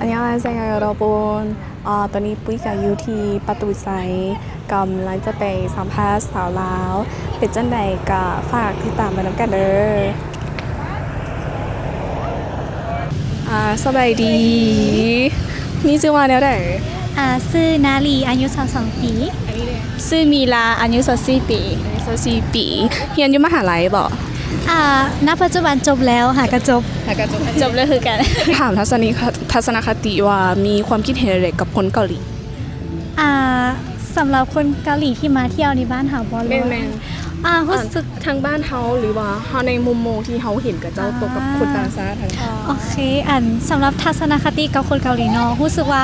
안녕하세요 여러분.ตอนนี้ปุ้ยกับอยู่ที่ประตูไซกำลังจะไปสัมภาษณ์สาวลาวเป็นจังใดก็ฝากติดตามไปน้ำกันเด้อสบายดีมีชื่อว่าแนวไหนชื่อนาลีอายุ22ปีชื่อมีลาอายุ24ปี24ปีเรียนอยู่มหาลัยบ่ณปัจจุบันจบแล้วค่ะก็จบแล้วคือกันถามทัศนคติว่ามีความคิดเห็นอะไรกับคนเกาหลีสำหรับคนเกาหลีที่มาเที่ยวในบ้านเฮาบ่รู้รู้สึกทางบ้านเฮาหรือว่าเฮาในมุมมองที่เฮาเห็นกับเจ้าตัวกับคนต่างชาติโอเคสำหรับทัศนคติกับคนเกาหลีเนาะรู้สึกว่า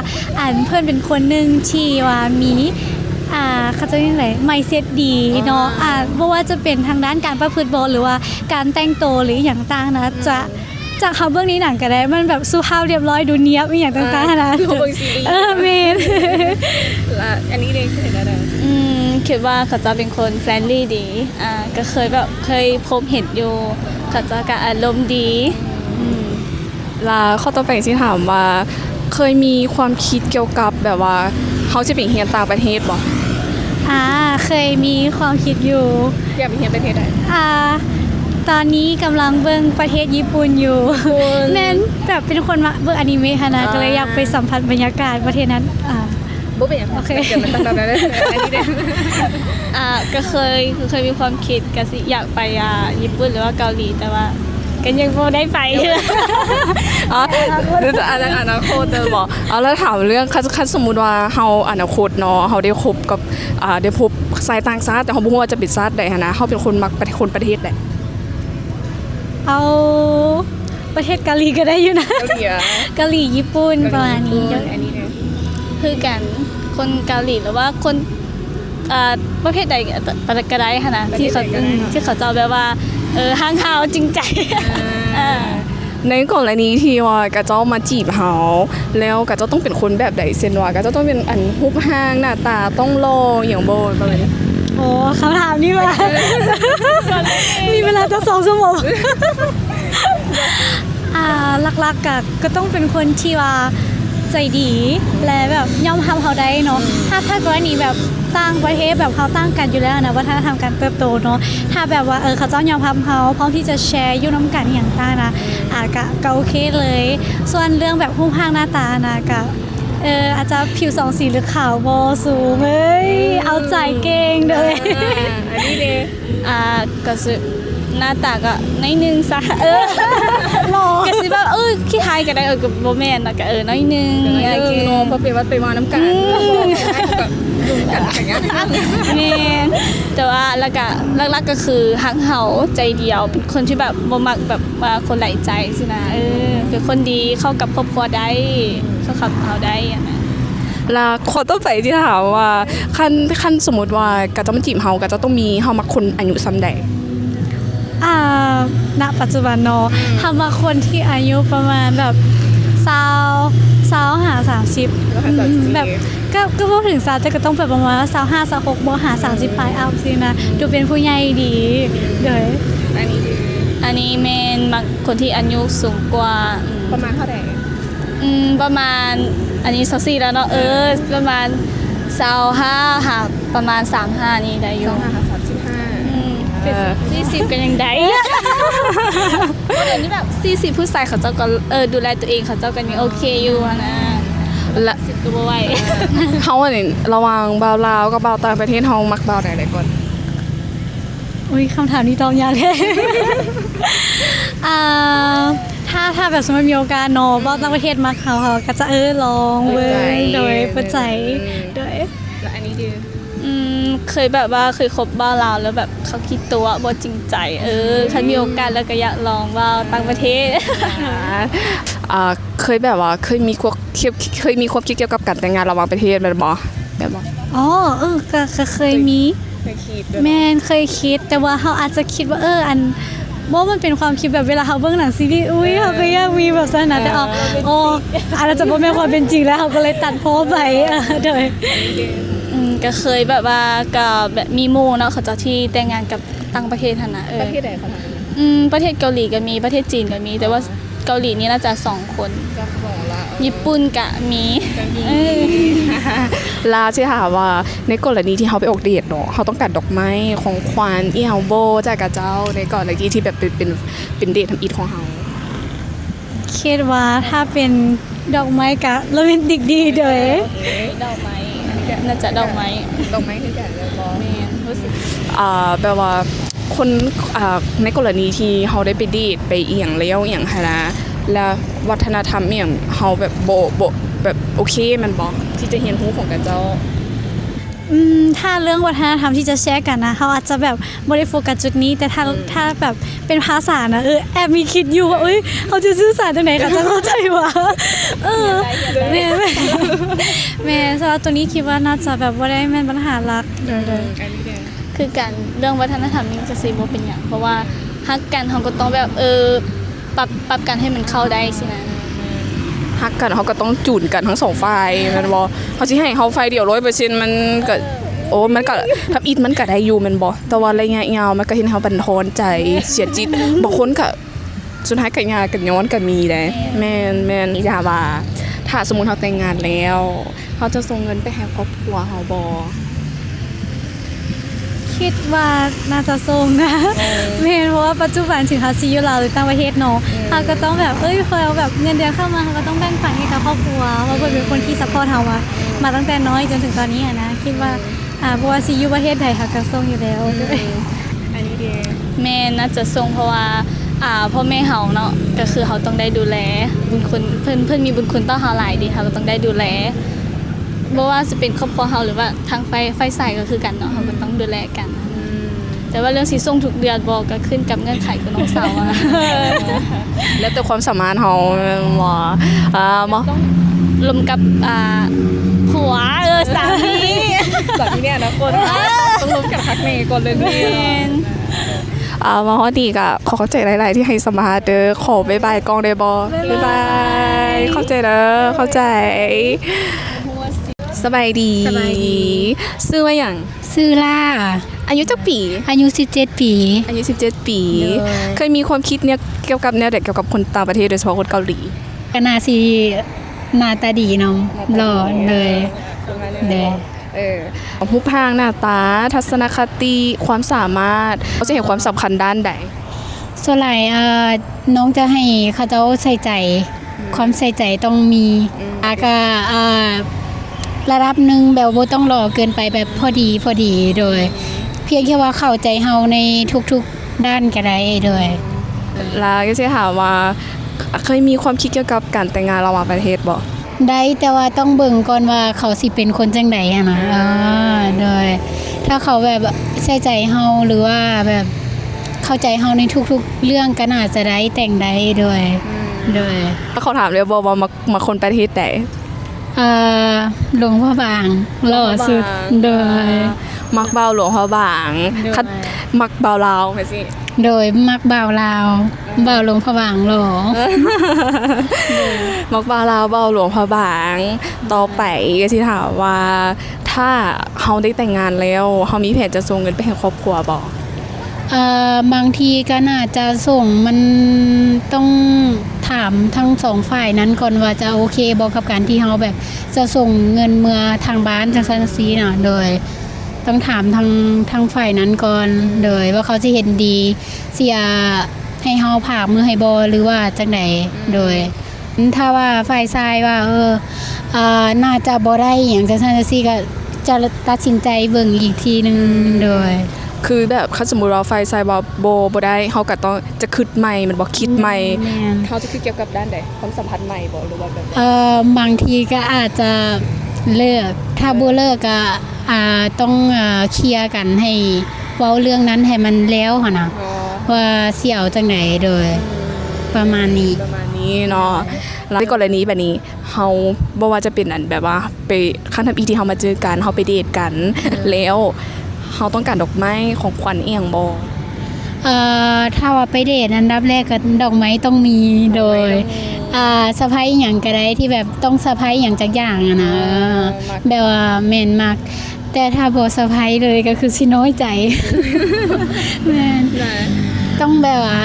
เพื่อนเป็นคนนึงที่ว่ามีเขาจะเรียกอะไรไมเซ็ตดีเนาะบ่ว่าจะเป็นทางด้านการประพฤติบ่หรือว่าการแต่งตัวหรืออย่างต่างนะจะจากเฮาเบื้องนี้หนังก็ได้มันแบบสุภาพเรียบร้อยดูเนียบอีหยังต่างๆนะเมนอันนี้เองคือเห็นอะไรคิดว่าเขาจะเป็นคนแฟรนลี่ดีก็เคยพบเห็นอยู่เขาจะก็อารมณ์ดีแล้วข้อต่อไปที่ถามว่าเคยมีความคิดเกี่ยวกับแบบว่าเขาจะไปเรียนต่างประเทศบ่เคยมีความคิดอยู่อยากไปเรียนประเทศไหนตอนนี้กำลังเบิ่งประเทศญี่ปุ่นอยู่แม่นแบบเป็นคนมาเบิ่งอนิเมะค่ะนะก็เลยอยากไปสัมผัสบรรยากาศประเทศนั้นบ่เป็นอย่างโอเคเดี๋ยวมันต่างๆได้อันนี้เด้ก็เคยมีความคิดก็สิอยากไปญี่ปุ่นหรือว่าเกาหลีแต่ว่าก็ยังบ่ได้ไปอนาคตจะบอกแล้วถามเรื่องคันสมมุติว่าเฮาอนาคตเนาะเฮาได้คบกับได้พบสายต่างชาติแต่เฮาบ่ฮู้ว่าจะเป็นชาติใดหั่นนะเฮาเป็นคนมักคนประเทศใดเอาประเทศเกาหลีก็ได้อยู่นะเกาหลีญี่ปุ่นประมาณนี้อันนี้คือกันคนเกาหลีหรือว่าคนประเภทใดก็ได้ค่ะนะที่เขาจะแบบว่าห่างเฮาจริงใจในกรณีที่ว่ากะเจ้ามาจีบเฮาแล้วกะเจ้าต้องเป็นคนแบบใดเช่นว่ากะเจ้าต้องเป็นอันรูปร่างหน้าตาต้องหล่ออย่างบ่ประมาณนี้โอ้คำถามนี้ว่ามีเวลาจะ2 ชั่วโมงหลักๆก็ต้องเป็นคนที่ว่าใจดีและแบบยอมทำเขาได้เนาะถ้ากรณีแบบต่างประเทศแบบเขาต่างกันอยู่แล้วนะวัฒนธรรมการเติบโตเนาะถ้าแบบว่าเขาเจ้ายอมทำเขาพร้อมที่จะแชร์ยุ่น้ำกันอย่างต่างนะก็โอเคเลยส่วนเรื่องแบบรูปร่างหน้าตานะก็อาจจะผิว2 สีหรือขาวบ่สูงเอาใจเก่งเลยอันนี้เด้ก็สิหน้าตาก็น้อยนึงซะก็สิแบบขี้หายก็ได้ก็บ่แม่นก็น้อยนึงเพราะเป็นวัดไปมาน้ำกันกันอย่างเงี้ยแม่นแต่ว่าแล้วก็หลักๆก็คือฮักเฮาใจเดียวเป็นคนที่แบบบ่มักแบบว่าคนหลายใจสินะเป็นคนดีเข้ากับครอบครัวได้เข้ากับเฮาได้อ่ะนะแล้วขอต่อไปที่ถามว่าคันสมมุติว่าก็จะมาจีบเฮาก็จะต้องมีเฮามักคนอายุส่ำใดณปัจจุบันเนาะทำมาคนที่อายุประมาณแบบ30แบบก็พูดถึงซาแต่ก็ต้องแบบประมาณ25 26บ่หา30ปลายอัพสินะดูเป็นผู้ใหญ่ดีเลยอันนี้แม่นมักคนที่อายุสูงกว่าประมาณเท่าใดประมาณอันนี้24แล้วเนาะประมาณ25หาประมาณ35นี่ได้อยู่40กันยังได้เดี๋ยวนี้แบบ40ผู้ชายเขาเจ้าก็ดูแลตัวเองเขาเจ้ากันยังโอเคอยู่นะละ10ก็บ่ไหวเฮาอันนี้ระหว่างบ่าวลาวกับบ่าวต่างประเทศเฮามักบ่าวใดก่อนคำถามนี้ตอบยากเลยถ้าแบบสมมติมีโอกาสเนาะบ่าวต่างประเทศมักเขาก็จะลองเว้ยโดยเปิดใจโดยแล้วอันนี้ดีเคยแบบว่าเคยคบบ้าลาวแล้วแบบเขาคิดตัวบ่จริงใจคันมีโอกาสแล้วก็อยากลองว่าต่างประเทศเคยแบบว่าเคยมีความคิดเกี่ยวกับการแต่งงานระหว่างประเทศแบบบ่ก็เคยมีแม่นเคยคิดแต่ว่าเฮาอาจจะคิดว่าอันบ่มันเป็นความคิดแบบเวลาเฮาเบิ่งหนังซีรีส์เฮาก็อยากมีแบบนั้นนะแต่อาจจะบ่แม่นความเป็นจริงแล้วเฮาก็เลยตัดพ้อไปโดยก็เคยแบบว่ากับแบบมีหมู่เนาะเขาจะที่แต่งงานกับต่างประเทศหั่นน่ะประเทศใดคะประเทศเกาหลีก็มีประเทศจีนก็มีแต่ว่า เกาหลีนี่น่าจะ2คน เจ้าของละ ญี่ปุ่นกะมีเออ ลาสิค่ะว่าในกรณีที่เขาไปออกเดทเนาะเขาต้องการดอกไม้ของขวัญอีเฮาโบจากกับเจ้าในกรณีที่แบบเป็นเดททำอีทของเขา คิดว่าถ้าเป็นดอกไม้กะโรแมนติกดีเด้อ ดอกไม้น่าจะดอกไม้ ดอกไม้คือกันเลยบอ แม่นรู้สึก แปลว่าคนในกรณีที่เขาได้ไปเดทไปเอียงแล้วเอียงหะนะแล้ววัฒนธรรมเอียงเขาแบบโบแบบโอเคมันบอกที่จะเห็นหูของกันเจ้า ถ้าเรื่องวัฒนธรรมที่จะแชร์กันนะเขาอาจจะแบบบ่ได้โฟกัสจุดนี้ แต่ถ้าแบบเป็นภาษานะแอบมีคิดอยู่ว่าเขาจะสื่อสารจังไหนก็จะเข้าใจว่าแม่สำหรับตัวนี้คิดว่าน่าจะแบบบ่ได้แม่นปัญหาหลักเลย คือการเรื่องวัฒนธรรมนี่จะสิบ่เป็นหยังเพราะว่าฮักกันเขาก็ต้องแบบปรับกันให้มันเข้าได้สินะ ฮักกันเขาก็ต้องจูนกันทั้งสองฝ่ายแมันบอเขาสิให้เขาฝ่ายเดียว100%มันก็มันก็ทำอีทมันก็ได้อยู่แมันบอแต่ว่าระยะยาวมันก็เห็นเขาบันทอนใจเสียจิตบางคนก็สุดท้ายก็ยากันย้อนก็มีได้แม่นอย่าว่าถ้าสมมุติเขาแต่งงานแล้วเขาจะส่งเงินไปให้ครอบครัวเขาบ่ คิดว่าน่าจะส่งนะแม่นเพราะว่าปัจจุบันถึงเขาสิอยู่ลาวหรือต่างประเทศเนาะเขาก็ต้องแบบพอเอาแบบเงินเดือนเข้ามาเขาก็ต้องแบ่งปันให้กับครอบครัวเพราะเพิ่นเป็นคนที่ซัพพอร์ตเฮามาตั้งแต่น้อยจนถึงตอนนี้นะคิดว่าเพราะว่าสิอยู่ประเทศใดเขาก็ส่งอยู่แล้วด้วย อันนี้ดี แม่น่าจะส่งเพราะว่าพ่อแม่เฮาเนาะก็คือเขาต้องได้ดูแลบุญคุณเพิ่นมีบุญคุณต่อเฮาหลายดีเขาก็ต้องได้ดูแลบ่ว่าจะเป็นครอบครัวเฮาหรือว่าทางไฟสายก็คือกันเนาะเขาก็ต้องดูแลกัน แต่ว่าเรื่องสิส่งทุกเดือนบอกก็ขึ้นกับเงื่อนไขของน้องสาวอะ แล้วแต่ความสามารถเขาบ่บ่ รวมกับผัวสามี แบบนี้เนี่ยนะคนต้องรู้กันพักเมย์ก่อนเลย แม่น มาฮอดดีกะขอเข้าใจหลายๆที่ให้สมาร์ทเด้อขอบ๊ายบายกองได้บ่บ๊ายบายเข้าใจเด้อเข้าใจสบายดีชื่อว่าหยัง ซื้อล่า อายุจักปี อายุ17 ปี อายุ17 ปี เลย เคยมีความคิดเนี่ยเกี่ยวกับแนวเด็กเกี่ยวกับคนต่างประเทศโดยเฉพาะคนเกาหลี ก็น่าสิหน้าตาดีเนาะหล่อเลยเด้ รูปร่างหน้าตาทัศนคติความสามารถเขาจะเห็นความสำคัญด้านใด ส่วนหลายน้องจะให้เขาเจ้าใส่ใจ ความใส่ใจต้องมีก็ระดับหนึงแบบบ่ต้องหล่อเกินไปแบบพอดีโดย เพียงแค่ว่าเข้าใจเฮาในทุกๆด้านก็ได้โดย แล้วก็จะถามว่าเคยมีความคิดเกี่ยวกับการแต่งงานระหว่างประเทศบ่ ได้แต่ว่าต้องเบิ่งก่อนว่าเขาสิเป็นคนจังใดอะนะโดยถ้าเขาแบบใส่ใจเฮาหรือว่าแบบเข้าใจเฮาในทุกๆเรื่องก็น่าจะได้แต่งได้โดย เขาถามเลยว่ามาคนประเทศไหน หลวงพ่อบางหล่อสุดโดย มักเบาหลวงพ่อบาง โดย คัดมักเบาลาวไปสิ โดยมักบ่าวลาวบ่าวหลวงพ่อบางหล่อ มักเบาลาวเบาหลวงพ่อบางต่อไปก็สิถามว่าถ้าเฮาได้แต่งงานแล้วเฮามีแผนจะส่งเงินไปให้ครอบครัวบ่ บางทีก็น่าจะส่งมันต้องถามทั้งสองฝ่ายนั้นก่อนว่าจะโอเคบ่กับการที่เฮาแบบจะส่งเงินเมื่อทางบ้านจังซั่นซี่น่ะโดยต้องถามทางฝ่ายนั้นก่อนโดยว่าเขาสิเห็นดีเสียให้เฮาฝากมือให้บ่หรือว่าจังไดโดยถ้าว่าฝ่ายชายว่าน่าจะบ่ได้หยังจังซั่นจังซี่ก็จะตัดสินใจเบิ่งอีกทีนึงโดย คือแบบถ้าสมมุติว่าไฟไซบ่บ่ได้เฮาก็ต้องจะคิดใหม่มันบ่คิดใหม่ แม่น เขาจะคิดเกี่ยวกับด้านใดความสัมพันธ์ใหม่บ่หรือว่าแบบ บางทีก็อาจจะเลิกถ้าบ่เลิกก็ต้องเคลียร์กันให้เว้าเรื่องนั้นให้มันแล้วหั่นน่ะว่าสิเอาจังได๋โดยประมาณนี้ ประมาณนี้เนาะแล้วในกรณีแบบนี้เฮาบ่ว่าจะเป็นอันแบบว่าไปครั้งทำอีที่เฮามาเจอกันเฮาไปเดทกันแล้วเฮาต้องการดอกไม้ของขวัญอีหยังบ่ ถ้าว่าไปเดทอันดับแรกก็ดอกไม้ต้องมีโดยเซอร์ไพรส์หยังก็ได้ที่แบบต้องเซอร์ไพรส์หยังจักอย่างอะนะแบบว่าแม่นมากแต่ถ้าบ่เซอร์ไพรส์เลยก็คือสิน้อยใจแม่น ต้องแบบว่า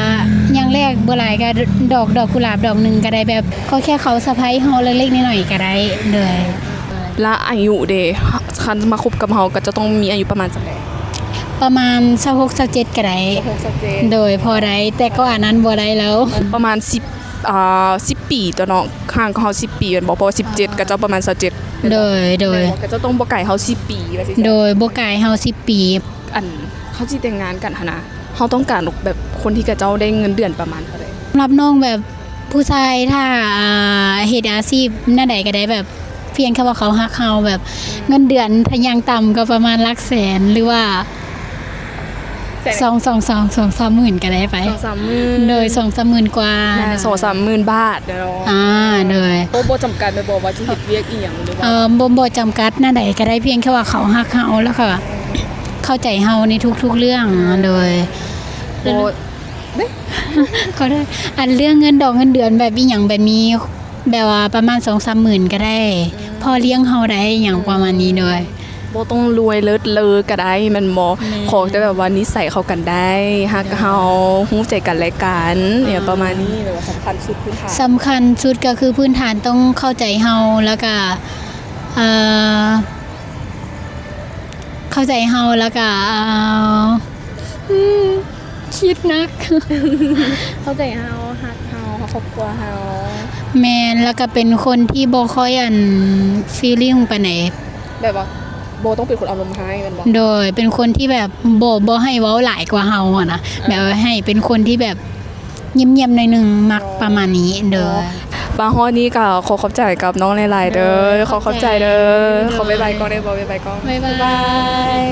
อย่างแรกบ่หลายก็ดอกกุหลาบดอกหนึงก็ได้แบบขอแค่เขาสะใภ้เฮาเล็กๆน้อยๆก็ได้เลย และอายุเด้คันมาคบกับเฮาก็จะต้องมีอายุประมาณสัก ประมาณ26 27ก็ได้โดยพอได้แต่ก็อันนั้นบ่ได้แล้ว ประมาณ10ปีตัวเนาะห่างกับเฮา10ปีแม่นบ่เพราะว่า17ก็จะประมาณ27 โดย ก็จะต้องบ่ไกลเฮา10ปีว่าสิ โดยบ่กายเฮา10 ปี อันเขาสิแต่งงานกันหั่นนะเฮาต้องการแบบคนที่กับเจ้าได้เงินเดือนประมาณเท่าใด รับน้องแบบผู้ชายถ้าเฮ็ดอาชีพหน้าใดก็ได้แบบเพียงแค่ว่าเขาฮักเฮาแบบเงินเดือนถ้ายังต่ำก็ประมาณหลักแสนหรือว่า2-3 หมื่นก็ได้ไป 2-3 มื้อ โดย 2-3 หมื่นกว่า 2-3 หมื่นบาทเด้อ โดย บ่จำกัดไปบ่ว่าสิเฮ็ดเวียกอีหยังหรือว่า บ่จำกัดหน้าใดก็ได้เพียงแค่ว่าเขาฮักเฮาแล้วก็เข้าใจเฮาในทุกๆเรื่องโดย บ่ เขาได้อันเรื่องเงินดอกเงินเดือนแบบอีหยังแบบนี้แบบว่าประมาณ 2-3 หมื่นก็ได้ พอเลี้ยงเฮาได้อย่างประมาณนี้โดย บ่ต้องรวยเลิศเลอก็ได้แมันบ่ขอแต่แบบว่านิสัยเข้ากันได้ฮักเฮาฮู้ใจกันและกันเนี่ยประมาณนี้แบบว่าสำคัญสุดพื้นฐาน สำคัญสุดก็คือพื้นฐานต้องเข้าใจเฮาแล้วก็เข้าใจเฮาแล้วก็คิดนัก เข้าใจเฮาฮักเฮาครอบครัวเฮา แมนแล้วก็เป็นคนที่บ่ค่อยฟีลลิ่งปานไหน แบบว่าโบต้องเป็นคนอารมณ์ร้ายแมันบ่ โดยเป็นคนที่แบบบ่ให้เว้าหลายกว่าเฮาอะนะแบบว่าให้เป็นคนที่แบบเงียบๆหน่อยหนึงมักประมาณนี้เด้อบ างฮอดนี้ก็ขอขอบใจกับน้องหลายๆเด้อขอขอบใจเด้อขอบ๊ายบายก่อนได้บ่บ๊ายบายก่อน บ๊ายบาย